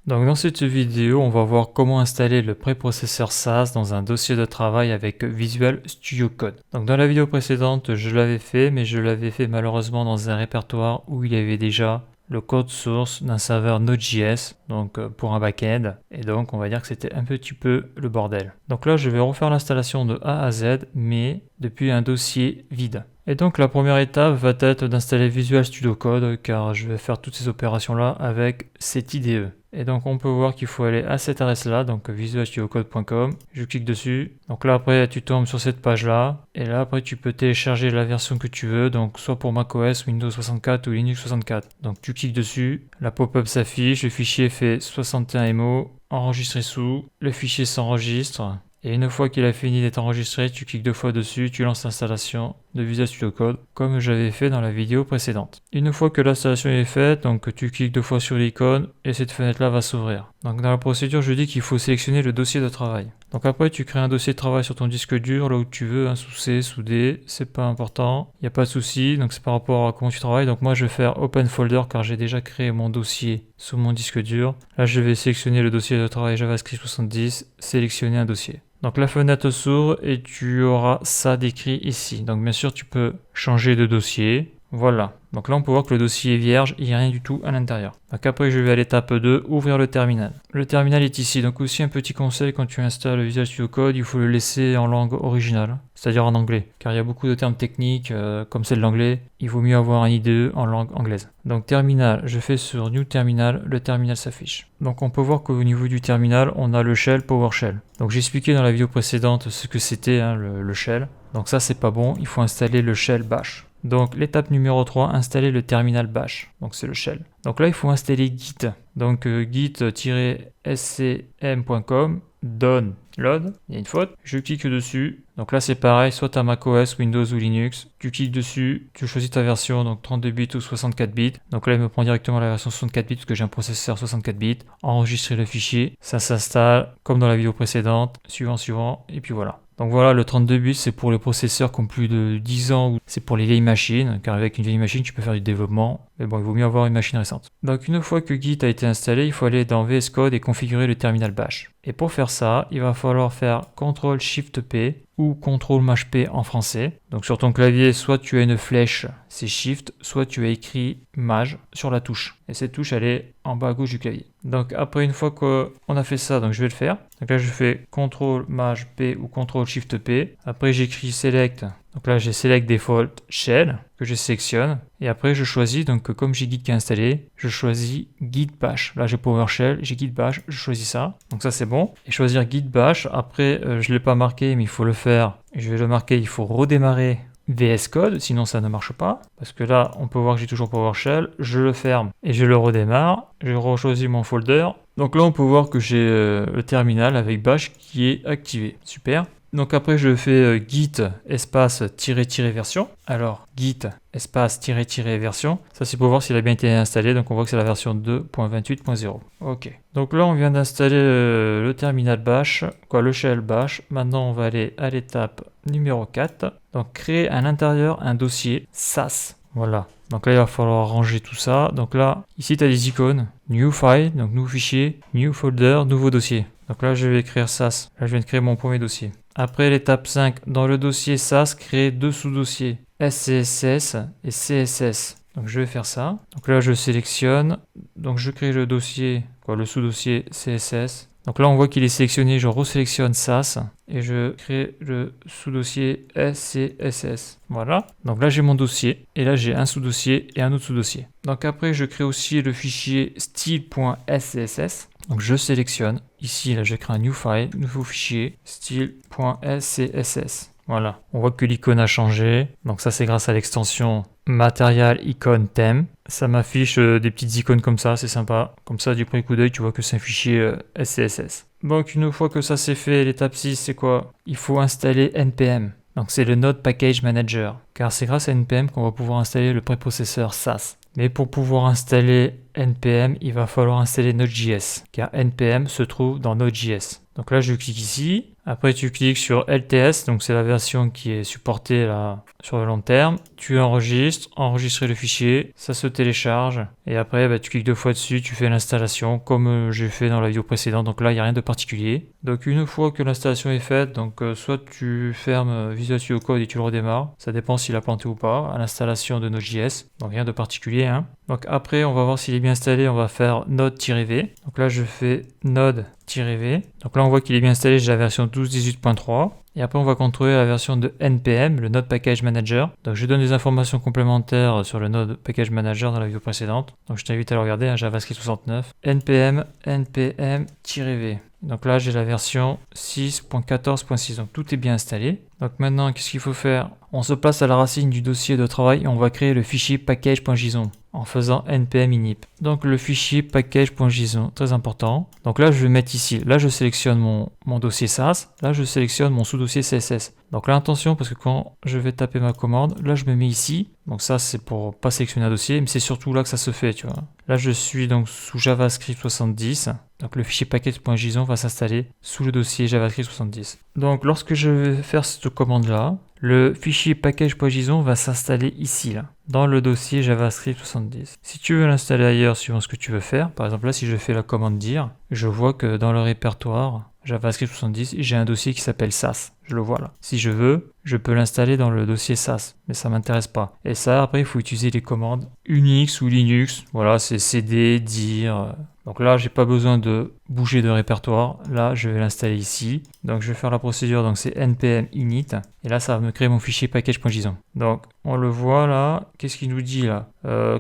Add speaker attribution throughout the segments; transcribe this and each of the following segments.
Speaker 1: Donc dans cette vidéo, on va voir comment installer le préprocesseur SAS dans un dossier de travail avec Visual Studio Code. Donc dans la vidéo précédente, je l'avais fait, mais je l'avais fait malheureusement dans un répertoire où il y avait déjà le code source d'un serveur Node.js, donc pour un back-end, et donc on va dire que c'était un petit peu le bordel. Donc là, je vais refaire l'installation de A à Z, mais depuis un dossier vide. Et donc la première étape va être d'installer Visual Studio Code, car je vais faire toutes ces opérations-là avec cette IDE. Et donc on peut voir qu'il faut aller à cette adresse-là, donc visualstudiocode.com. Je clique dessus. Donc là après tu tombes sur cette page-là. Et là après tu peux télécharger la version que tu veux, donc soit pour macOS, Windows 64 ou Linux 64. Donc tu cliques dessus, la pop-up s'affiche, le fichier fait 61 MO, enregistré sous, le fichier s'enregistre. Et une fois qu'il a fini d'être enregistré, tu cliques deux fois dessus, tu lances l'installation de Visual Studio Code, comme j'avais fait dans la vidéo précédente. Une fois que l'installation est faite, donc tu cliques deux fois sur l'icône et cette fenêtre-là va s'ouvrir. Donc dans la procédure, je dis qu'il faut sélectionner le dossier de travail. Donc après, tu crées un dossier de travail sur ton disque dur, là où tu veux, sous C, sous D, c'est pas important, il n'y a pas de souci, donc c'est par rapport à comment tu travailles. Donc moi, je vais faire Open Folder car j'ai déjà créé mon dossier sur mon disque dur. Là, je vais sélectionner le dossier de travail JavaScript 70, sélectionner un dossier. Donc la fenêtre s'ouvre et tu auras ça décrit ici. Donc bien sûr tu peux changer de dossier. Voilà. Donc là on peut voir que le dossier est vierge, il n'y a rien du tout à l'intérieur. Donc après je vais à l'étape 2, ouvrir le terminal. Le terminal est ici. Donc aussi un petit conseil quand tu installes Visual Studio Code, il faut le laisser en langue originale, c'est-à-dire en anglais. Car il y a beaucoup de termes techniques comme c'est de l'anglais, il vaut mieux avoir un IDE en langue anglaise. Donc terminal, je fais sur New Terminal, le terminal s'affiche. Donc on peut voir qu'au niveau du terminal, on a le shell PowerShell. Donc j'ai expliqué dans la vidéo précédente ce que c'était le shell. Donc ça c'est pas bon, il faut installer le shell bash. Donc l'étape numéro 3, installer le terminal bash. Donc c'est le shell. Donc là il faut installer git. Donc git-scm.com download. Il y a une faute. Je clique dessus. Donc là c'est pareil, soit tu as macOS, Windows ou Linux. Tu cliques dessus, tu choisis ta version, donc 32 bits ou 64 bits. Donc là il me prend directement la version 64 bits parce que j'ai un processeur 64 bits. Enregistrer le fichier, ça s'installe comme dans la vidéo précédente. Suivant, et puis voilà. Donc voilà, le 32 bits, c'est pour les processeurs qui ont plus de 10 ans, ou c'est pour les vieilles machines, car avec une vieille machine, tu peux faire du développement, mais bon, il vaut mieux avoir une machine récente. Donc une fois que Git a été installé, il faut aller dans VS Code et configurer le terminal bash. Et pour faire ça, il va falloir faire CTRL-SHIFT-P ou CTRL-MAJ-P en français. Donc sur ton clavier, soit tu as une flèche, c'est Shift, soit tu as écrit MAJ sur la touche. Et cette touche, elle est en bas à gauche du clavier. Donc après, une fois qu'on a fait ça, donc je vais le faire. Donc là, je fais CTRL-MAJ-P ou CTRL-SHIFT-P. Après, j'écris Select. Donc là, j'ai Select Default Shell que je sélectionne. Et après, je choisis, donc comme j'ai Git qui est installé, je choisis Git Bash. Là, j'ai PowerShell, j'ai Git Bash, je choisis ça. Donc ça, c'est bon. Et choisir Git Bash, après, je ne l'ai pas marqué, mais il faut le faire. Je vais le marquer, il faut redémarrer VS Code, sinon ça ne marche pas. Parce que là, on peut voir que j'ai toujours PowerShell. Je le ferme et je le redémarre. Je rechoisis mon folder. Donc là, on peut voir que j'ai le terminal avec Bash qui est activé. Super. Donc après je fais git espace version. Alors git espace version. Ça c'est pour voir s'il a bien été installé. Donc on voit que c'est la version 2.28.0. Ok. Donc là on vient d'installer le terminal bash, le shell bash. Maintenant on va aller à l'étape numéro 4. Donc créer à l'intérieur un dossier SAS. Voilà. Donc là il va falloir ranger tout ça. Donc là ici tu as des icônes. New file, donc nouveau fichier, new folder, nouveau dossier. Donc là je vais écrire SAS. Là je viens de créer mon premier dossier. Après l'étape 5, dans le dossier SAS, créer deux sous-dossiers, SCSS et CSS. Donc je vais faire ça. Donc là je sélectionne, donc je crée le dossier, le sous-dossier CSS. Donc là on voit qu'il est sélectionné, je resélectionne SAS et je crée le sous-dossier SCSS. Voilà. Donc là j'ai mon dossier et là j'ai un sous-dossier et un autre sous-dossier. Donc après je crée aussi le fichier style.scss. Donc je sélectionne, ici là je crée un new file, nouveau fichier, style.scss. Voilà, on voit que l'icône a changé, donc ça c'est grâce à l'extension Material Icon Theme. Ça m'affiche des petites icônes comme ça, c'est sympa. Comme ça du premier coup d'œil tu vois que c'est un fichier SCSS. Donc une fois que ça c'est fait, l'étape 6 c'est quoi? Il faut installer NPM. Donc c'est le Node Package Manager, car c'est grâce à NPM qu'on va pouvoir installer le préprocesseur SAS. Mais pour pouvoir installer NPM, il va falloir installer Node.js, car NPM se trouve dans Node.js. Donc là, je clique ici. Après, tu cliques sur LTS, donc c'est la version qui est supportée là sur le long terme. Tu enregistres, enregistrer le fichier, ça se télécharge. Et après, bah, tu cliques 2 fois dessus, tu fais l'installation comme j'ai fait dans la vidéo précédente. Donc là, il n'y a rien de particulier. Donc une fois que l'installation est faite, donc soit tu fermes Visual Studio Code et tu le redémarres. Ça dépend s'il a planté ou pas à l'installation de Node.js. Donc rien de particulier, hein. Donc après, on va voir s'il est bien installé. On va faire node-v. Donc là, je fais node-v. Donc là, on voit qu'il est bien installé. J'ai la version 12.18.3. Et après, on va contrôler la version de NPM, le Node Package Manager. Donc je donne des informations complémentaires sur le Node Package Manager dans la vidéo précédente. Donc je t'invite à le regarder, hein, JavaScript 69. npm-v. Donc là, j'ai la version 6.14.6. Donc tout est bien installé. Donc maintenant, qu'est-ce qu'il faut faire? On se place à la racine du dossier de travail et on va créer le fichier package.json en faisant npm init. Donc le fichier package.json, très important. Donc là, je vais mettre ici. Là, je sélectionne mon dossier SAS. Là, je sélectionne mon sous-dossier CSS. Donc là, attention, parce que quand je vais taper ma commande, là, je me mets ici. Donc ça, c'est pour pas sélectionner un dossier, mais c'est surtout là que ça se fait, tu vois. Là, je suis donc sous JavaScript 70. Donc le fichier package.json va s'installer sous le dossier JavaScript 70. Donc lorsque je vais faire cette commande-là, le fichier package.json va s'installer ici, là, dans le dossier JavaScript 70. Si tu veux l'installer ailleurs, suivant ce que tu veux faire, par exemple là, si je fais la commande dire, je vois que dans le répertoire JavaScript 70, j'ai un dossier qui s'appelle SAS. Je le vois là. Si je veux, je peux l'installer dans le dossier SAS, mais ça m'intéresse pas. Et ça, après, il faut utiliser les commandes Unix ou Linux. Voilà, c'est cd, dir. Donc là, j'ai pas besoin de bouger de répertoire. Là, je vais l'installer ici. Donc, je vais faire la procédure. Donc, c'est npm init. Et là, ça va me créer mon fichier package.json. Donc, on le voit là. Qu'est-ce qu'il nous dit là?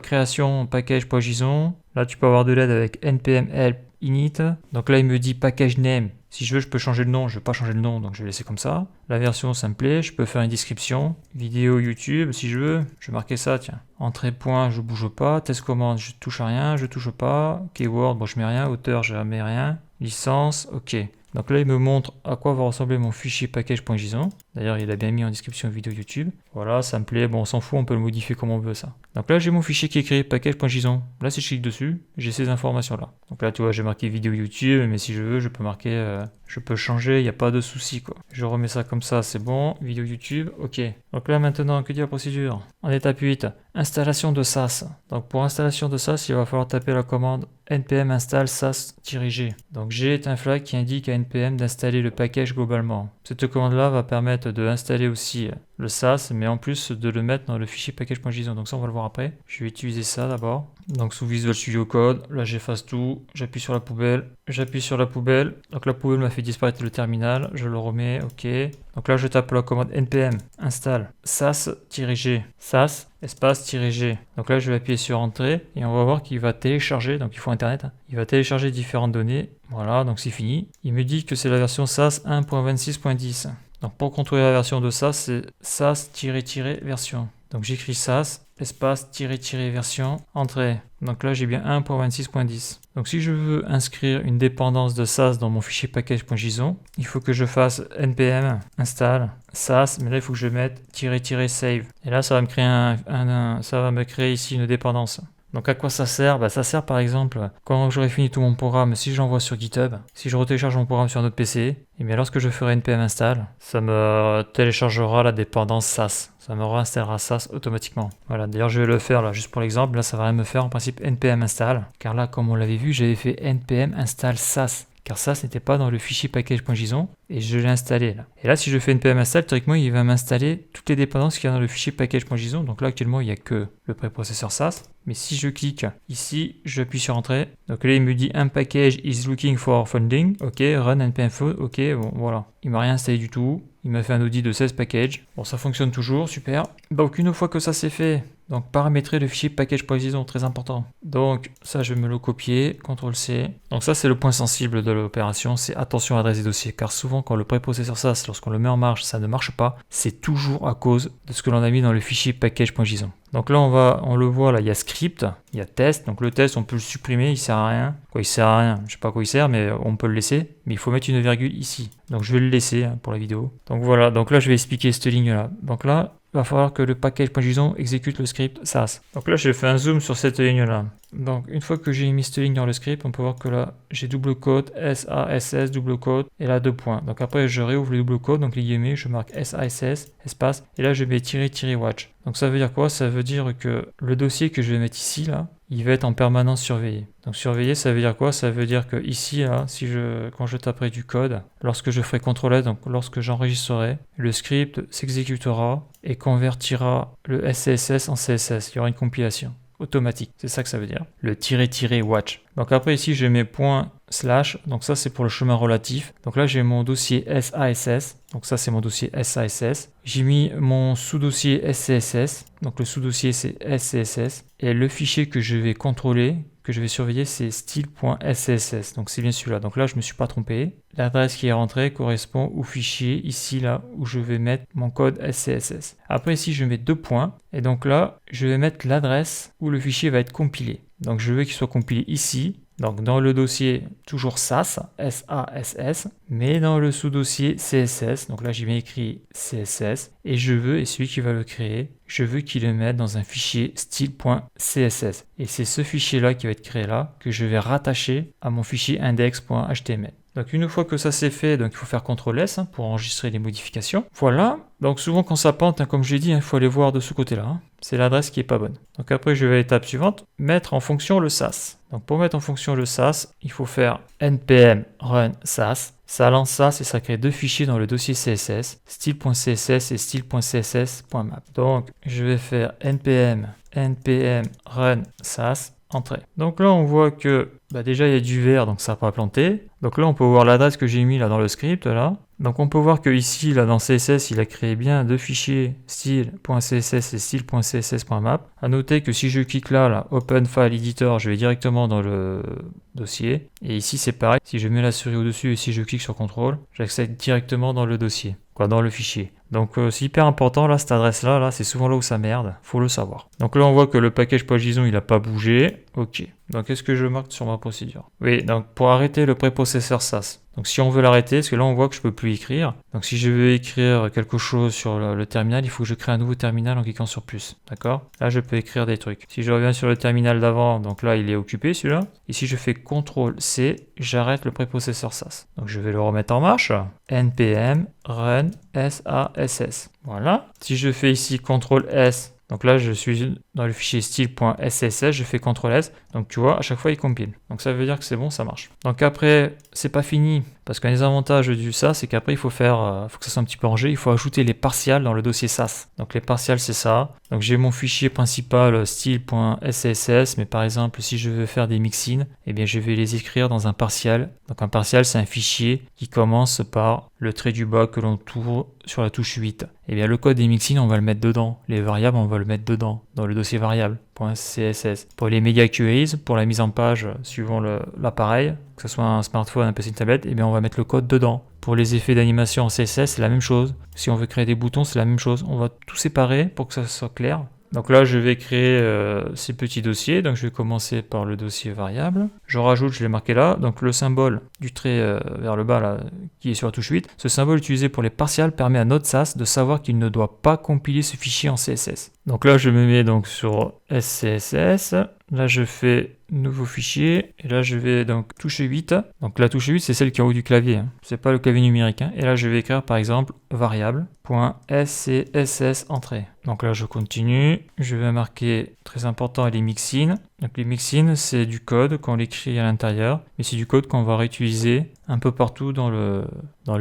Speaker 1: Création package.json. Là, tu peux avoir de l'aide avec npm help init. Donc là, il me dit package name. Si je veux, je peux changer le nom. Je ne vais pas changer le nom, donc je vais laisser comme ça. La version, ça me plaît. Je peux faire une description. Vidéo YouTube, si je veux. Je vais marquer ça, tiens. Entrée point, je bouge pas. Test commande, je touche à rien. Je touche pas. Keyword, bon, je mets rien. Auteur, je mets rien. Licence, ok. Donc là, il me montre à quoi va ressembler mon fichier package.json. D'ailleurs, il a bien mis en description vidéo YouTube. Voilà, ça me plaît. Bon, on s'en fout, on peut le modifier comme on veut, ça. Donc là, j'ai mon fichier qui est créé package.json. Là, si je clique dessus, j'ai ces informations-là. Donc là, tu vois, j'ai marqué vidéo YouTube, mais si je veux, je peux marquer, je peux changer, il n'y a pas de souci, quoi. Je remets ça comme ça, c'est bon. Vidéo YouTube, ok. Donc là, maintenant, que dit la procédure? En étape 8, installation de SAS. Donc pour installation de SAS, il va falloir taper la commande npm install sas-g. Donc G est un flag qui indique à npm d'installer le package globalement. Cette commande-là va permettre d'installer aussi le SAS, mais en plus de le mettre dans le fichier package.json. Donc ça, on va le voir après. Je vais utiliser ça d'abord. Donc sous Visual Studio Code, là j'efface tout, j'appuie sur la poubelle, donc la poubelle m'a fait disparaître le terminal, je le remets, ok. Donc là je tape la commande npm install sas-g, sas espace-g. Donc là je vais appuyer sur entrée et on va voir qu'il va télécharger, donc il faut internet, hein. Il va télécharger différentes données, voilà, donc c'est fini. Il me dit que c'est la version SAS 1.26.10. Donc pour contrôler la version de SAS, c'est sas-version. Donc j'écris SAS, espace, version, entrée. Donc là j'ai bien 1.26.10. Donc si je veux inscrire une dépendance de SAS dans mon fichier package.json, il faut que je fasse npm install SAS, mais là il faut que je mette --save. Et là ça va me créer ça va me créer ici une dépendance. Donc à quoi ça sert? Ça sert par exemple quand j'aurai fini tout mon programme, si je l'envoie sur GitHub, si je retélécharge mon programme sur un autre PC, et bien lorsque je ferai npm install, ça me téléchargera la dépendance SAS. Ça me réinstallera SAS automatiquement. Voilà, d'ailleurs je vais le faire là juste pour l'exemple, là ça va rien me faire en principe npm install, car là comme on l'avait vu, j'avais fait npm install SAS. Car ça, ce n'était pas dans le fichier package.json et je l'ai installé là. Et là, si je fais npm install, théoriquement, il va m'installer toutes les dépendances qu'il y a dans le fichier package.json. Donc là, actuellement, il n'y a que le préprocesseur SAS. Mais si je clique ici, j'appuie sur entrée. Donc là, il me dit un package is looking for funding. Ok, run npm info. Ok, bon, voilà. Il m'a rien installé du tout. Il m'a fait un audit de 16 packages. Bon, ça fonctionne toujours, super. Donc une fois que ça c'est fait, donc paramétrer le fichier package.json, très important. Donc ça je vais me le copier, CTRL-C. Donc ça c'est le point sensible de l'opération, c'est attention à l'adresse des dossiers. Car souvent quand le préprocesseur SAS, lorsqu'on le met en marche, ça ne marche pas. C'est toujours à cause de ce que l'on a mis dans le fichier package.json. Donc là on le voit là, il y a script, il y a test. Donc le test on peut le supprimer, il sert à rien. Quoi, il sert à rien, je sais pas à quoi il sert, mais on peut le laisser. Mais il faut mettre une virgule ici. Donc je vais le laisser pour la vidéo. Donc voilà, donc là je vais expliquer cette ligne là. Donc là, va falloir que le package.json exécute le script SAS. Donc là, j'ai fait un zoom sur cette ligne-là. Donc une fois que j'ai mis cette ligne dans le script, on peut voir que là, j'ai double quote, SASS, double quote, et là 2 points. Donc après, je réouvre le double quote, donc les guillemets, je marque SASS, espace, et là, je mets -watch. Donc ça veut dire quoi? Ça veut dire que le dossier que je vais mettre ici, là, il va être en permanence surveillé. Donc surveillé, ça veut dire quoi? Ça veut dire que ici, là, quand je taperai du code, lorsque je ferai CTRL S, donc lorsque j'enregistrerai, le script s'exécutera et convertira le SCSS en CSS. Il y aura une compilation automatique. C'est ça que ça veut dire. Le -watch. Donc après ici, je mets /, donc ça c'est pour le chemin relatif. Donc là j'ai mon dossier SASS, donc ça c'est mon dossier SASS. J'ai mis mon sous-dossier SCSS, donc le sous-dossier c'est SCSS. Et le fichier que je vais contrôler, que je vais surveiller, c'est style.scss. Donc c'est bien celui-là. Donc là je me suis pas trompé. L'adresse qui est rentrée correspond au fichier ici là où je vais mettre mon code SCSS. Après ici je mets 2 points. Et donc là je vais mettre l'adresse où le fichier va être compilé. Donc je veux qu'il soit compilé ici, donc dans le dossier toujours SAS, SASS, mais dans le sous-dossier CSS, donc là j'ai bien écrit CSS, et celui qui va le créer, je veux qu'il le mette dans un fichier style.css. Et c'est ce fichier-là qui va être créé là, que je vais rattacher à mon fichier index.html. Donc une fois que ça c'est fait, donc il faut faire CTRL S pour enregistrer les modifications. Voilà, donc souvent quand ça plante, comme j'ai dit, il faut aller voir de ce côté-là. C'est l'adresse qui est pas bonne. Donc après je vais à l'étape suivante, mettre en fonction le SAS. Donc pour mettre en fonction le SAS, il faut faire npm run SAS. Ça lance SAS et ça crée 2 fichiers dans le dossier CSS, style.css et style.css.map. Donc je vais faire npm run SAS. Entrée. Donc là on voit que déjà il y a du vert, donc ça n'a pas planté. Donc là on peut voir l'adresse que j'ai mis là dans le script là. Donc on peut voir que ici là dans CSS il a créé bien 2 fichiers style.css et style.css.map. À noter que si je clique là Open File Editor, je vais directement dans le dossier. Et ici c'est pareil, si je mets la souris au-dessus et si je clique sur CTRL, j'accède directement dans le dossier, dans le fichier. Donc c'est hyper important là, cette adresse là, c'est souvent là où ça merde, faut le savoir. Donc là on voit que le package.json il n'a pas bougé, ok. Donc est-ce que je marque sur ma procédure? Oui, donc pour arrêter le préprocesseur SAS. Donc si on veut l'arrêter, parce que là on voit que je peux plus écrire. Donc si je veux écrire quelque chose sur le terminal, il faut que je crée un nouveau terminal en cliquant sur plus. D'accord? Là je peux écrire des trucs. Si je reviens sur le terminal d'avant, donc là il est occupé celui-là. Et si je fais CTRL-C, j'arrête le préprocesseur SAS. Donc je vais le remettre en marche. npm run SASS. Voilà. Si je fais ici CTRL-S, donc là, je suis dans le fichier style.scss, je fais CTRL-S. Donc tu vois, à chaque fois, il compile. Donc ça veut dire que c'est bon, ça marche. Donc après, c'est pas fini. Parce qu'un des avantages du SAS, c'est qu'après, il faut que ça soit un petit peu rangé. Il faut ajouter les partials dans le dossier SAS. Donc les partials, c'est ça. Donc j'ai mon fichier principal style.scss. Mais par exemple, si je veux faire des mixins, eh bien, je vais les écrire dans un partial. Donc un partial, c'est un fichier qui commence par le trait du bas que l'on tourne sur la touche 8. Eh bien, le code des mixins, on va le mettre dedans. Les variables, on va le mettre dedans, dans le dossier variable.css. Pour les media queries, pour la mise en page suivant l'appareil, que ce soit un smartphone, un PC, une tablette, eh bien, on va mettre le code dedans. Pour les effets d'animation en CSS, c'est la même chose. Si on veut créer des boutons, c'est la même chose. On va tout séparer pour que ça soit clair. Donc là, je vais créer ces petits dossiers. Donc je vais commencer par le dossier variable. Je rajoute, je l'ai marqué là, donc le symbole du trait vers le bas là, qui est sur la touche 8. Ce symbole utilisé pour les partials permet à notre SAS de savoir qu'il ne doit pas compiler ce fichier en CSS. Donc là, je me mets donc sur SCSS. Là, je fais nouveau fichier. Et là, je vais donc touche 8. Donc la touche 8, c'est celle qui est en haut du clavier. C'est pas le clavier numérique. Et là, je vais écrire par exemple variable.scss entrée. Donc là, je continue. Je vais marquer, très important, les mixins. Donc les mixins, c'est du code qu'on écrit à l'intérieur. Mais c'est du code qu'on va réutiliser un peu partout dans le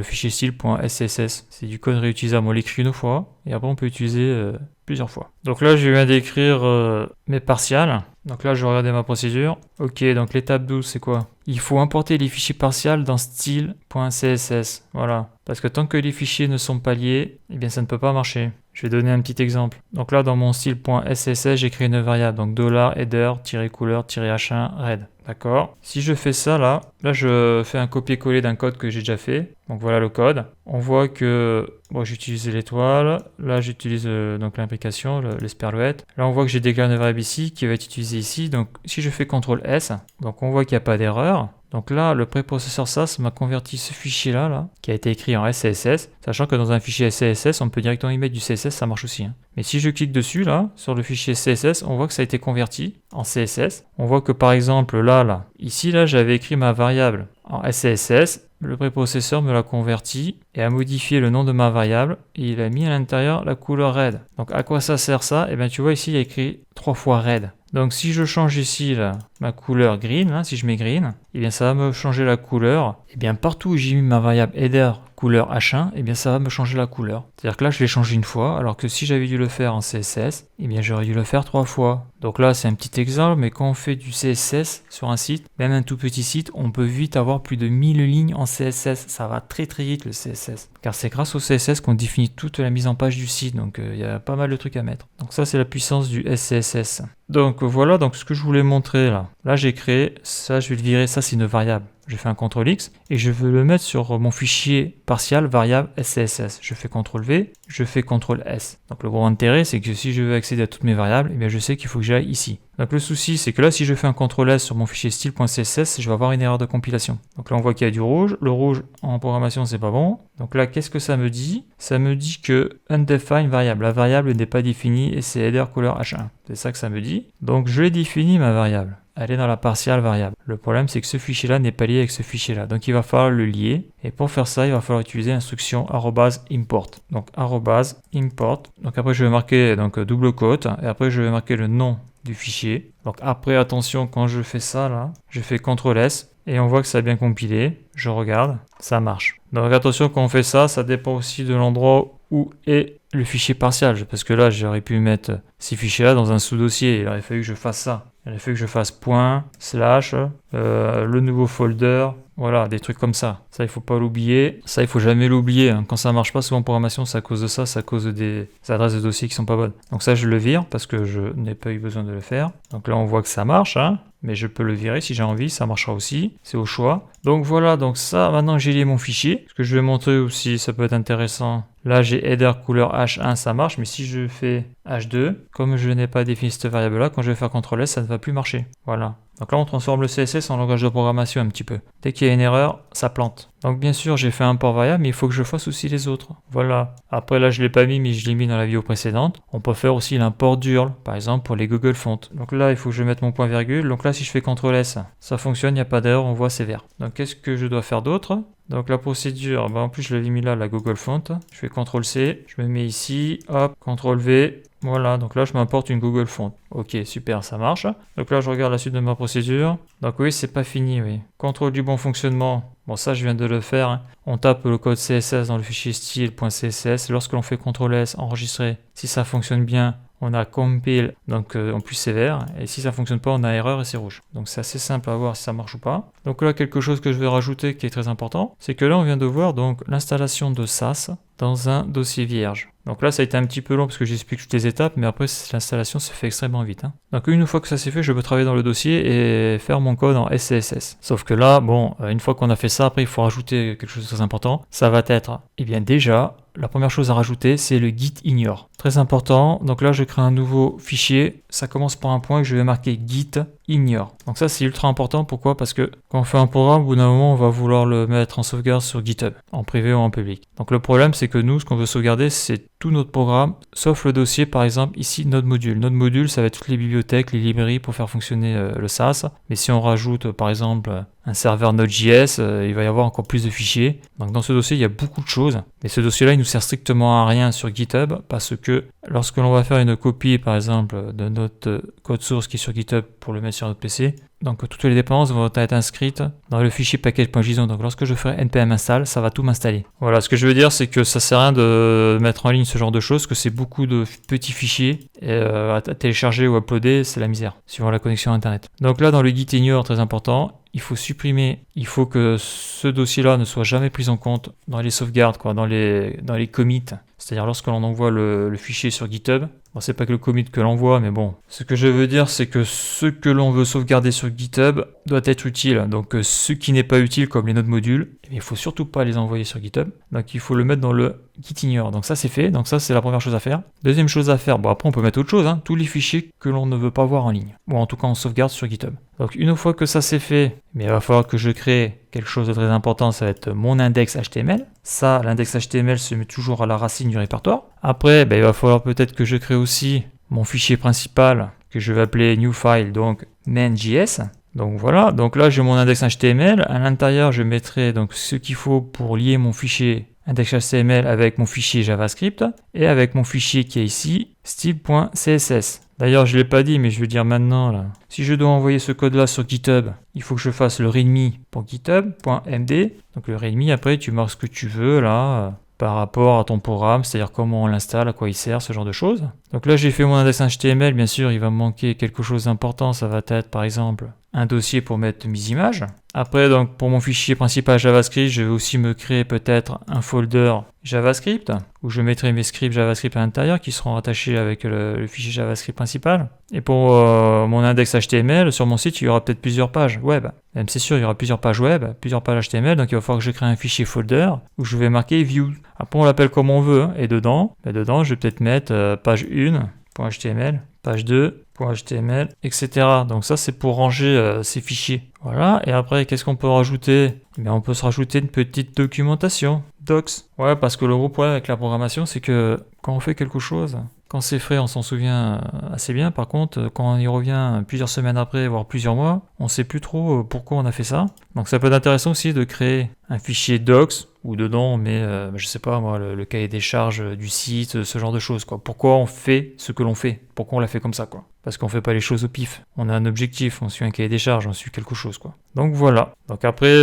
Speaker 1: fichier style.scss. C'est du code réutilisable. On l'écrit une fois. Et après, on peut utiliser plusieurs fois. Donc là, je viens d'écrire mes partials. Donc là, je regarde ma procédure. Ok, donc l'étape 12, c'est quoi? Il faut importer les fichiers partials dans style.css. Voilà. Parce que tant que les fichiers ne sont pas liés, eh bien ça ne peut pas marcher. Je vais donner un petit exemple. Donc là, dans mon style.scss, j'ai créé une variable. Donc $header-couleur-h1 red. D'accord. Si je fais ça là je fais un copier-coller d'un code que j'ai déjà fait. Donc voilà le code. On voit que j'utilise l'étoile. Là j'utilise donc l'implication, l'esperluette. Là on voit que j'ai déclaré une variable ici qui va être utilisée ici. Donc si je fais CTRL S, donc on voit qu'il n'y a pas d'erreur. Donc là, le préprocesseur SAS m'a converti ce fichier-là, là, qui a été écrit en SCSS, sachant que dans un fichier SCSS, on peut directement y mettre du CSS, ça marche aussi. Mais si je clique dessus, là, sur le fichier CSS, on voit que ça a été converti en CSS. On voit que par exemple, là, ici, là, j'avais écrit ma variable en SCSS. Le préprocesseur me l'a converti et a modifié le nom de ma variable et il a mis à l'intérieur la couleur red. Donc à quoi ça sert ça? Et bien tu vois ici il y a écrit 3 fois red. Donc si je change ici là, ma couleur green, là, si je mets green, et bien ça va me changer la couleur. Et bien partout où j'ai mis ma variable header couleur H1, et bien ça va me changer la couleur. C'est-à-dire que là je l'ai changé une fois, alors que si j'avais dû le faire en CSS, et bien j'aurais dû le faire 3 fois. Donc là c'est un petit exemple, mais quand on fait du CSS sur un site, même un tout petit site, on peut vite avoir plus de 1000 lignes en CSS. Ça va très très vite le CSS. Car c'est grâce au CSS qu'on définit toute la mise en page du site, donc il y a pas mal de trucs à mettre. Donc ça c'est la puissance du SCSS. Donc voilà donc ce que je voulais montrer là. Là j'ai créé, ça je vais le virer, ça c'est une variable. Je fais un CTRL X et je veux le mettre sur mon fichier partial variable SCSS. Je fais CTRL V, je fais CTRL S. Donc le gros intérêt c'est que si je veux accéder à toutes mes variables, eh bien je sais qu'il faut que j'aille ici. Donc le souci c'est que là si je fais un CTRL S sur mon fichier style.css, je vais avoir une erreur de compilation. Donc là on voit qu'il y a du rouge. Le rouge en programmation c'est pas bon. Donc là qu'est-ce que ça me dit? Ça me dit que undefined variable. La variable n'est pas définie et c'est header couleur H1. C'est ça que ça me dit. Donc je l'ai défini ma variable. Elle est dans la partial variable. Le problème, c'est que ce fichier-là n'est pas lié avec ce fichier-là. Donc, il va falloir le lier. Et pour faire ça, il va falloir utiliser l'instruction @import. Donc, @import. Donc, après, je vais marquer double quote. Et après, je vais marquer le nom du fichier. Donc, après, attention, quand je fais ça, là, je fais CTRL S. Et on voit que ça a bien compilé. Je regarde. Ça marche. Donc, attention, quand on fait ça, ça dépend aussi de l'endroit où est le fichier partial. Parce que là, j'aurais pu mettre ces fichiers-là dans un sous-dossier. Il aurait fallu que je fasse ça. Il a fallu que je fasse point, slash, le nouveau folder, voilà, des trucs comme ça. Ça, il faut pas l'oublier. Ça, il faut jamais l'oublier. Hein. Quand ça marche pas, souvent en programmation, c'est à cause de ça, c'est à cause des adresses de dossiers qui sont pas bonnes. Donc ça, je le vire parce que je n'ai pas eu besoin de le faire. Donc là, on voit que ça marche, hein, mais je peux le virer si j'ai envie, ça marchera aussi. C'est au choix. Donc voilà, donc ça, maintenant j'ai lié mon fichier. Ce que je vais montrer aussi, ça peut être intéressant. Là, j'ai header couleur H1, ça marche, mais si je fais H2, comme je n'ai pas défini cette variable-là, quand je vais faire CTRL S, ça ne va plus marcher. Voilà. Donc là, on transforme le CSS en langage de programmation un petit peu. Dès qu'il y a une erreur, ça plante. Donc bien sûr, j'ai fait un port variable, mais il faut que je fasse aussi les autres. Voilà. Après, là, je ne l'ai pas mis, mais je l'ai mis dans la vidéo précédente. On peut faire aussi l'import d'URL, par exemple, pour les Google Fonts. Donc là, il faut que je mette mon point virgule. Donc là, si je fais CTRL S, ça fonctionne, il n'y a pas d'erreur, on voit c'est vert. Donc qu'est-ce que je dois faire d'autre? Donc la procédure, en plus je l'avais mis là, la Google Font. Je fais CTRL C, je me mets ici, hop, CTRL V. Voilà, donc là je m'importe une Google Font. Ok, super, ça marche. Donc là je regarde la suite de ma procédure. Donc oui, c'est pas fini, oui. Contrôle du bon fonctionnement. Bon, ça je viens de le faire. Hein. On tape le code CSS dans le fichier style.css. Lorsque l'on fait CTRL S, enregistrer, si ça fonctionne bien, on a compile, donc en plus c'est vert, et si ça fonctionne pas, on a erreur et c'est rouge. Donc c'est assez simple à voir si ça marche ou pas. Donc là, quelque chose que je vais rajouter qui est très important, c'est que là on vient de voir donc l'installation de SAS dans un dossier vierge. Donc là ça a été un petit peu long parce que j'explique toutes les étapes, mais après l'installation se fait extrêmement vite. Hein. Donc une fois que ça c'est fait, je peux travailler dans le dossier et faire mon code en SCSS. Sauf que là, bon, une fois qu'on a fait ça, après il faut rajouter quelque chose de très important. Ça va être, eh bien déjà, la première chose à rajouter, c'est le git ignore. Très important. Donc là, je crée un nouveau fichier. Ça commence par un point que je vais marquer git ignore. Donc ça, c'est ultra important. Pourquoi? Parce que quand on fait un programme, au bout d'un moment, on va vouloir le mettre en sauvegarde sur GitHub, en privé ou en public. Donc le problème, c'est que nous, ce qu'on veut sauvegarder, c'est tout notre programme, sauf le dossier, par exemple, ici, Node module. Node module, ça va être toutes les bibliothèques, les librairies pour faire fonctionner le SAS. Mais si on rajoute, par exemple, un serveur Node.js, il va y avoir encore plus de fichiers. Donc dans ce dossier, il y a beaucoup de choses. Mais ce dossier-là, il nous sert strictement à rien sur GitHub parce que lorsque l'on va faire une copie, par exemple, de notre code source qui est sur GitHub pour le mettre sur notre PC, donc toutes les dépendances vont être inscrites dans le fichier package.json. Donc lorsque je ferai npm install, ça va tout m'installer. Voilà, ce que je veux dire, c'est que ça sert à rien de mettre en ligne ce genre de choses, que c'est beaucoup de petits fichiers et à télécharger ou uploader, c'est la misère, suivant la connexion internet. Donc là, dans le git ignore, très important, il faut supprimer, il faut que ce dossier-là ne soit jamais pris en compte dans les sauvegardes, quoi, dans les commits. C'est-à-dire lorsque l'on envoie le fichier sur GitHub. Bon, c'est pas que le commit que l'on voit, mais bon. Ce que je veux dire, c'est que ce que l'on veut sauvegarder sur GitHub doit être utile. Donc ce qui n'est pas utile, comme les nodes modules, il ne faut surtout pas les envoyer sur GitHub. Donc il faut le mettre dans le git ignore. Donc ça c'est fait, donc ça c'est la première chose à faire. Deuxième chose à faire, bon après on peut mettre autre chose, hein, tous les fichiers que l'on ne veut pas voir en ligne. Bon en tout cas on sauvegarde sur GitHub. Donc une fois que ça c'est fait, mais il va falloir que je crée quelque chose de très important, ça va être mon index HTML. Ça, l'index HTML se met toujours à la racine du répertoire. Après, il va falloir peut-être que je crée aussi mon fichier principal que je vais appeler new file, donc main.js. Donc voilà, donc là j'ai mon index HTML. À l'intérieur, je mettrai donc ce qu'il faut pour lier mon fichier index HTML avec mon fichier JavaScript et avec mon fichier qui est ici, style.css. D'ailleurs, je ne l'ai pas dit, mais je vais dire maintenant, là. Si je dois envoyer ce code-là sur GitHub, il faut que je fasse le readme.github.md. Donc le readme, après, tu marques ce que tu veux, là, par rapport à ton programme, c'est-à-dire comment on l'installe, à quoi il sert, ce genre de choses. Donc là, j'ai fait mon index HTML, bien sûr, il va me manquer quelque chose d'important, ça va être, par exemple, un dossier pour mettre mes images. Après, donc, pour mon fichier principal JavaScript, je vais aussi me créer peut-être un folder JavaScript, où je mettrai mes scripts JavaScript à l'intérieur, qui seront rattachés avec le fichier JavaScript principal. Et pour mon index HTML, sur mon site, il y aura peut-être plusieurs pages web. Même c'est sûr, il y aura plusieurs pages web, plusieurs pages HTML, donc il va falloir que je crée un fichier folder, où je vais marquer view. Après, on l'appelle comme on veut, hein. Et dedans, je vais peut-être mettre page 1.html, page 2.html, etc. Donc ça, c'est pour ranger ces fichiers. Voilà, et après, qu'est-ce qu'on peut rajouter? On peut se rajouter une petite documentation, docs. Ouais, parce que le gros problème avec la programmation, c'est que quand on fait quelque chose, quand c'est frais, on s'en souvient assez bien. Par contre, quand on y revient plusieurs semaines après, voire plusieurs mois, on ne sait plus trop pourquoi on a fait ça. Donc ça peut être intéressant aussi de créer un fichier docs où dedans on met, je sais pas moi, le cahier des charges du site, ce genre de choses, quoi. Pourquoi on fait ce que l'on fait? Pourquoi on l'a fait comme ça, quoi? Parce qu'on fait pas les choses au pif. On a un objectif, on suit un cahier des charges, on suit quelque chose, quoi. Donc voilà. Donc après,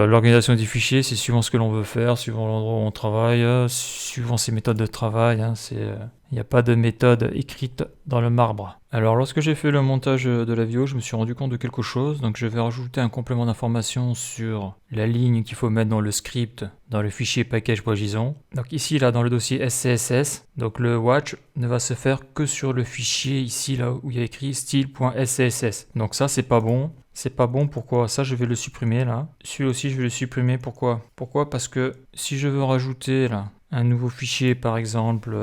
Speaker 1: l'organisation des fichiers, c'est suivant ce que l'on veut faire, suivant l'endroit où on travaille, suivant ses méthodes de travail. Il n'y a pas de méthode écrite dans le marbre. Alors lorsque j'ai fait le montage de la vidéo, je me suis rendu compte de quelque chose. Donc je vais rajouter un complément d'information sur la ligne qu'il faut mettre dans le script, dans le fichier package.json. Donc ici, là, dans le dossier SCSS, donc le watch ne va se faire que sur le fichier ici, là, où il y a écrit style.scss. Donc ça, c'est pas bon. C'est pas bon, pourquoi? Ça, je vais le supprimer, là. Celui-là aussi, je vais le supprimer, pourquoi? Pourquoi? Parce que si je veux rajouter, là, un nouveau fichier, par exemple,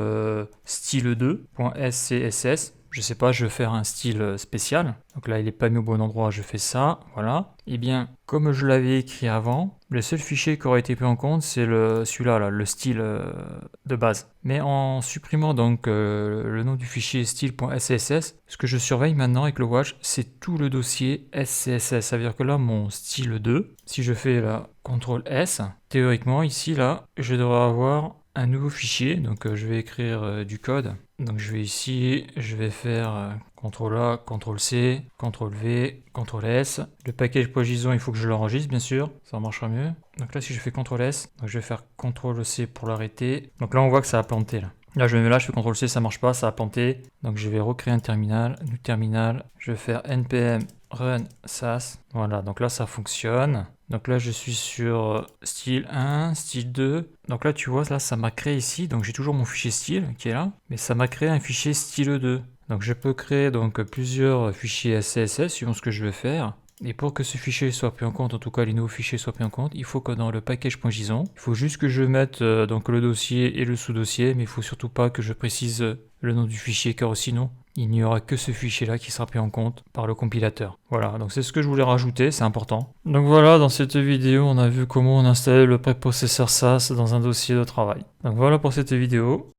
Speaker 1: style2.scss, je sais pas, je vais faire un style spécial. Donc là, il n'est pas mis au bon endroit, je fais ça, voilà. Et bien, comme je l'avais écrit avant, le seul fichier qui aurait été pris en compte, c'est celui-là, là, le style de base. Mais en supprimant donc le nom du fichier style.scss, ce que je surveille maintenant avec le watch, c'est tout le dossier SCSS. Ça veut dire que là, mon style 2, si je fais là CTRL S, théoriquement, ici, là, je devrais avoir un nouveau fichier. Donc je vais écrire du code. Donc je vais ici, je vais faire CTRL A, CTRL C, CTRL V, CTRL S. Le package.json, il faut que je l'enregistre, bien sûr, ça marchera mieux. Donc là, si je fais CTRL S, donc je vais faire CTRL C pour l'arrêter. Donc là, on voit que ça a planté. Là, je me mets là, je fais CTRL C, ça marche pas, ça a planté. Donc je vais recréer un terminal, new terminal. Je vais faire npm run sas. Voilà, donc là, ça fonctionne. Donc là, je suis sur style 1, style 2. Donc là, tu vois, là, ça m'a créé ici. Donc j'ai toujours mon fichier style qui est là. Mais ça m'a créé un fichier style 2. Donc je peux créer donc plusieurs fichiers SCSS suivant ce que je veux faire. Et pour que ce fichier soit pris en compte, en tout cas les nouveaux fichiers soient pris en compte, il faut que dans le package.json, il faut juste que je mette donc le dossier et le sous-dossier, mais il faut surtout pas que je précise le nom du fichier, car sinon il n'y aura que ce fichier-là qui sera pris en compte par le compilateur. Voilà, donc c'est ce que je voulais rajouter, c'est important. Donc voilà, dans cette vidéo, on a vu comment on installait le préprocesseur SAS dans un dossier de travail. Donc voilà pour cette vidéo.